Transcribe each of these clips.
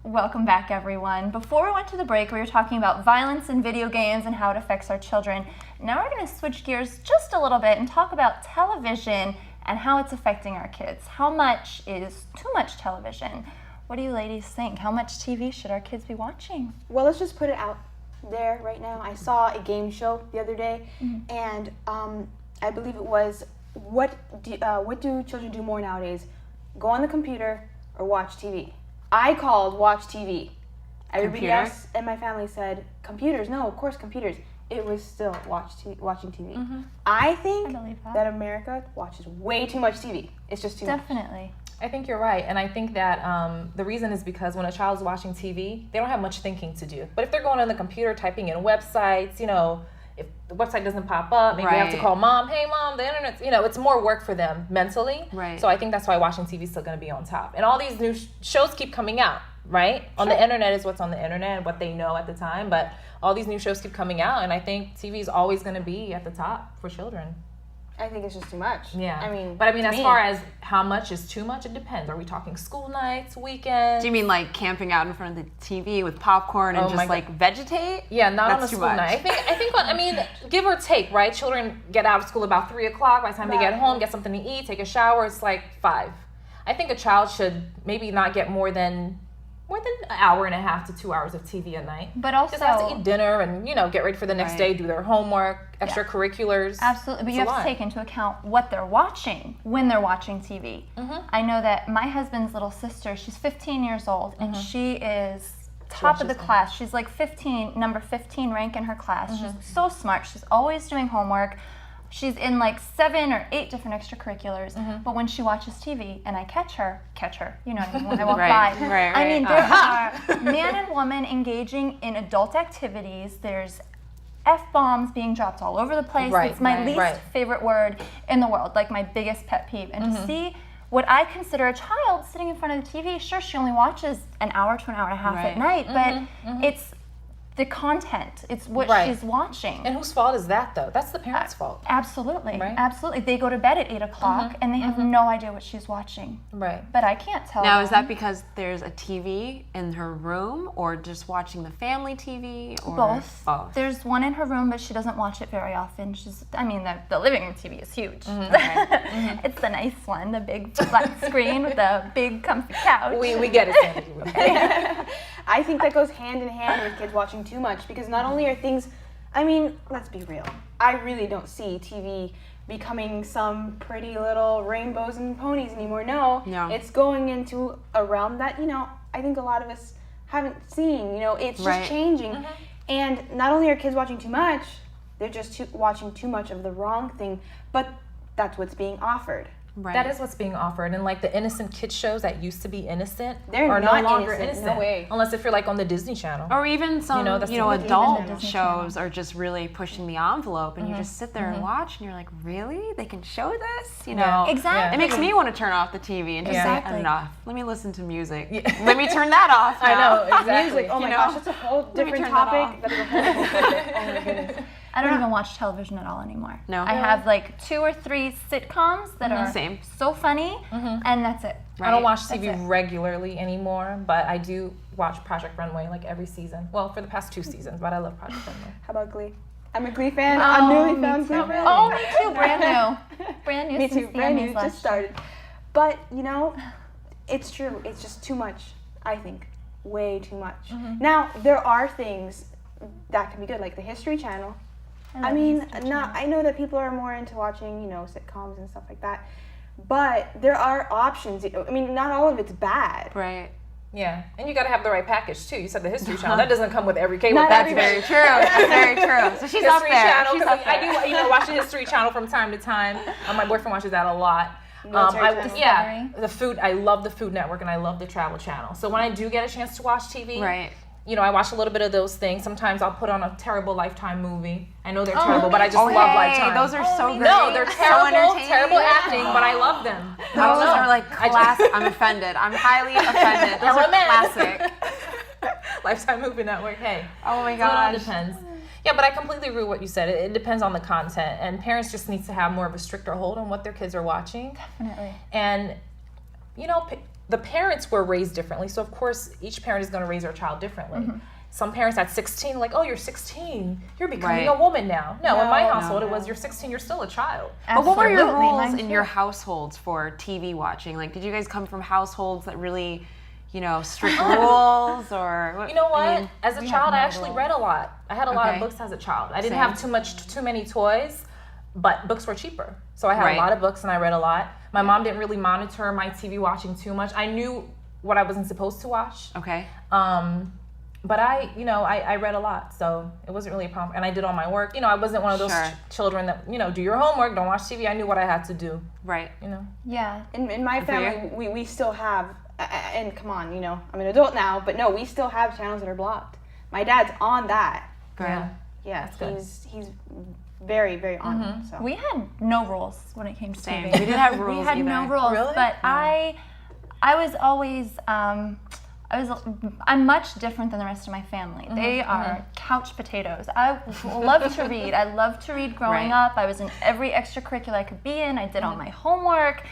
Welcome back, everyone. Before we went to the break, we were talking about violence in video games and how it affects our children. Now we're going to switch gears just a little bit and talk about television and how it's affecting our kids. How much is too much television? What do you ladies think? How much TV should our kids be watching? Well, let's just put it out there right now. I saw a game show the other day, and I believe it was, what do children do more nowadays? Go on the computer or watch TV? I called watch TV. Everybody else in my family said computers. No, of course computers. It was still watching TV. I think that America watches way too much TV. It's just too much. Definitely. I think you're right, and I think that the reason is because when a child's watching TV, they don't have much thinking to do. But if they're going on the computer, typing in websites, if the website doesn't pop up, maybe they have to call mom, hey mom, the internet's, it's more work for them mentally. Right. So I think that's why watching TV is still going to be on top. And all these new shows keep coming out, right? On the internet is what's on the internet and what they know at the time, but all these new shows keep coming out, and I think TV is always going to be at the top for children. I think it's just too much. Yeah. But as far as how much is too much, it depends. Are we talking school nights, weekends? Do you mean like camping out in front of the TV with popcorn and just like vegetate? Yeah, not That's on a too school much. night. I think, give or take, right? Children get out of school about 3 o'clock. By the time they get home, get something to eat, take a shower, it's like 5. I think a child should maybe not get more than an hour and a half to 2 hours of TV a night. But also, just have to eat dinner and, get ready for the next day, do their homework, extracurriculars. Absolutely, but you have to take into account what they're watching when they're watching TV. I know that my husband's little sister, she's 15 years old, and she is top of the class. She's like number 15 rank in her class. She's so smart. She's always doing homework. She's in like 7 or 8 different extracurriculars, but when she watches TV and I catch her, you know what I mean, when I walk by. I mean, there are man and woman engaging in adult activities. There's F-bombs being dropped all over the place. It's my least favorite word in the world, like my biggest pet peeve. And to see what I consider a child sitting in front of the TV, sure, she only watches an hour to an hour and a half at night, but it's the content. It's what she's watching. And whose fault is that, though? That's the parents' fault. Absolutely. Right? Absolutely. They go to bed at 8 o'clock and they have no idea what she's watching. Right. But I can't tell Now, them. is that because there's a TV in her room or just watching the family TV? Or Both. Both. There's one in her room, but she doesn't watch it very often. The living room TV is huge. It's the nice one, the big flat screen with the big comfy couch. We get it, Sandy. I think that goes hand in hand with kids watching too much, because not only are things, let's be real. I really don't see TV becoming some pretty little rainbows and ponies anymore. No. It's going into a realm that, I think a lot of us haven't seen. It's just changing. And not only are kids watching too much, they're just watching too much of the wrong thing, but that's what's being offered. Right. That is what's being offered. And like the innocent kids shows that used to be innocent They're are not no longer innocent, no way. Unless if you're like on the Disney Channel. Or even some, that's the adult Disney shows are just really pushing the envelope, and you just sit there and watch, and you're like, really? They can show this? Exactly. It makes me want to turn off the TV and just Exactly. say, enough. Let me listen to music. Let me turn that off now. I know, exactly. Music, oh my gosh, that's a whole different turn that topic. That's a whole different oh my goodness. I don't even watch television at all anymore. No? I have like 2 or 3 sitcoms that are Same. so funny, and that's it. I don't watch That's TV it. regularly anymore, but I do watch Project Runway like every season. Well, for the past 2 seasons, but I love Project Runway. How about Glee? I'm a Glee fan. I'm newly found Glee fan. Oh, me too. Brand new. Brand new Me since too, the brand new, Emmys last just started. But, it's true. It's just too much, I think. Way too much. Now, there are things that can be good, like the History Channel. I know that people are more into watching, sitcoms and stuff like that. But there are options. Not all of it's bad. Right. Yeah, and you got to have the right package too. You said the History Channel. That doesn't come with every cable Not package. Very true. That's very true. So she's up History there. Channel. She's 'cause up there. I do, watch the History Channel from time to time. My boyfriend watches that a lot. Military Channel. The food. I love the Food Network and I love the Travel Channel. So when I do get a chance to watch TV, Right. I watch a little bit of those things. Sometimes I'll put on a terrible Lifetime movie. I know they're terrible, but I just love Lifetime. Those are so great. No, they're So terrible, entertaining. terrible acting, but I love them. Those are like classic. I'm offended. I'm highly offended. Those are classic. Lifetime Movie Network. Hey. Oh my So it all gosh. depends. Yeah, but I completely agree with what you said. It depends on the content, and parents just need to have more of a stricter hold on what their kids are watching. Definitely. And the parents were raised differently. So of course, each parent is going to raise their child differently. Some parents at 16, like, oh, you're 16, you're becoming a woman now. No, in my household, it was you're 16, you're still a child. But what were your Absolutely, rules mine in too. your households for TV watching? Like, did you guys come from households that really, strict rules, or what? You know what? I mean, as a child, I actually read a lot. I had a lot of Okay. books as a child. I didn't Same. have too many toys, but books were cheaper. So I had Right. a lot of books and I read a lot. My mom didn't really monitor my TV watching too much. I knew what I wasn't supposed to watch. okay. But I read a lot, so it wasn't really a problem. And I did all my work. I wasn't one of those Sure. children that, do your homework, don't watch TV. I knew what I had to do, Right. Yeah. In my for you. family, we still have, and come on, I'm an adult now, but no, we still have channels that are blocked. My dad's on that. Good. Yeah, good. he's very, very on it. So. We had no rules when it came to Same. TV. We didn't have rules We had no either. rules, Really? but I was always I'm much different than the rest of my family. They are couch potatoes. I love to read. I loved to read growing Right. up. I was in every extracurricular I could be in. I did all my homework.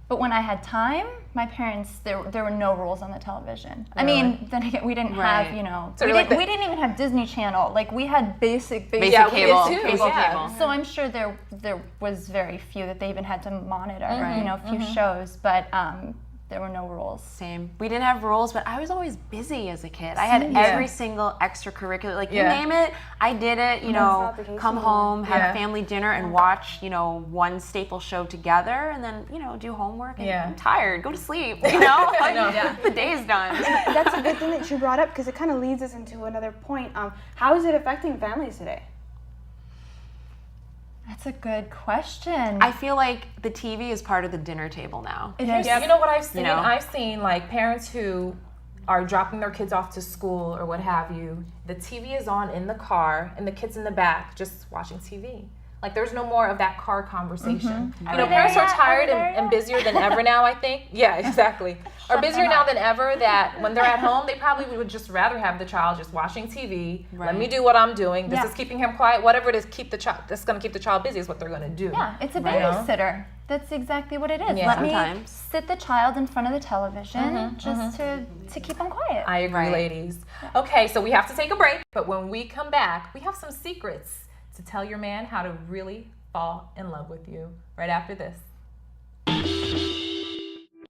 But when I had time, my parents, there were no rules on the television. I mean, then again, we didn't Right. have, So we, you're like didn't, we didn't even have Disney Channel. Like, we had basic Basic Yeah, we cable. did too. Basic Yeah. cable. so I'm sure there was very few that they even had to monitor, Right. a few shows, but there were no rules. Same. We didn't have rules, but I was always busy as a kid. I had every single extracurricular, like you Yeah. name it, I did it. not the case Come anymore. home, have Yeah. a family dinner, and watch, one staple show together, and then, do homework. And Yeah. I'm tired. Go to sleep. Like, the day is done. That's a good thing that you brought up because it kind of leads us into another point. How is it affecting families today? That's a good question. I feel like the TV is part of the dinner table now. It is. You know what I've seen? know? I've seen like parents who are dropping their kids off to school or what have you. The TV is on in the car and the kids in the back just watching TV. Like there's no more of that car conversation. Parents are tired and busier than ever now, I think. Yeah, exactly. Are busier now than ever that when they're at home, they probably would just rather have the child just watching TV. Let me do what I'm doing. This Yeah. is keeping him quiet. Whatever it is, that's going to keep the child busy is what they're going to do. Yeah, it's a Right. babysitter. That's exactly what it is. Yeah. Let me Sometimes. sit the child in front of the television just to keep them quiet. I agree, Right. ladies. Okay, so we have to take a break, but when we come back, we have some secrets to tell your man how to really fall in love with you right after this.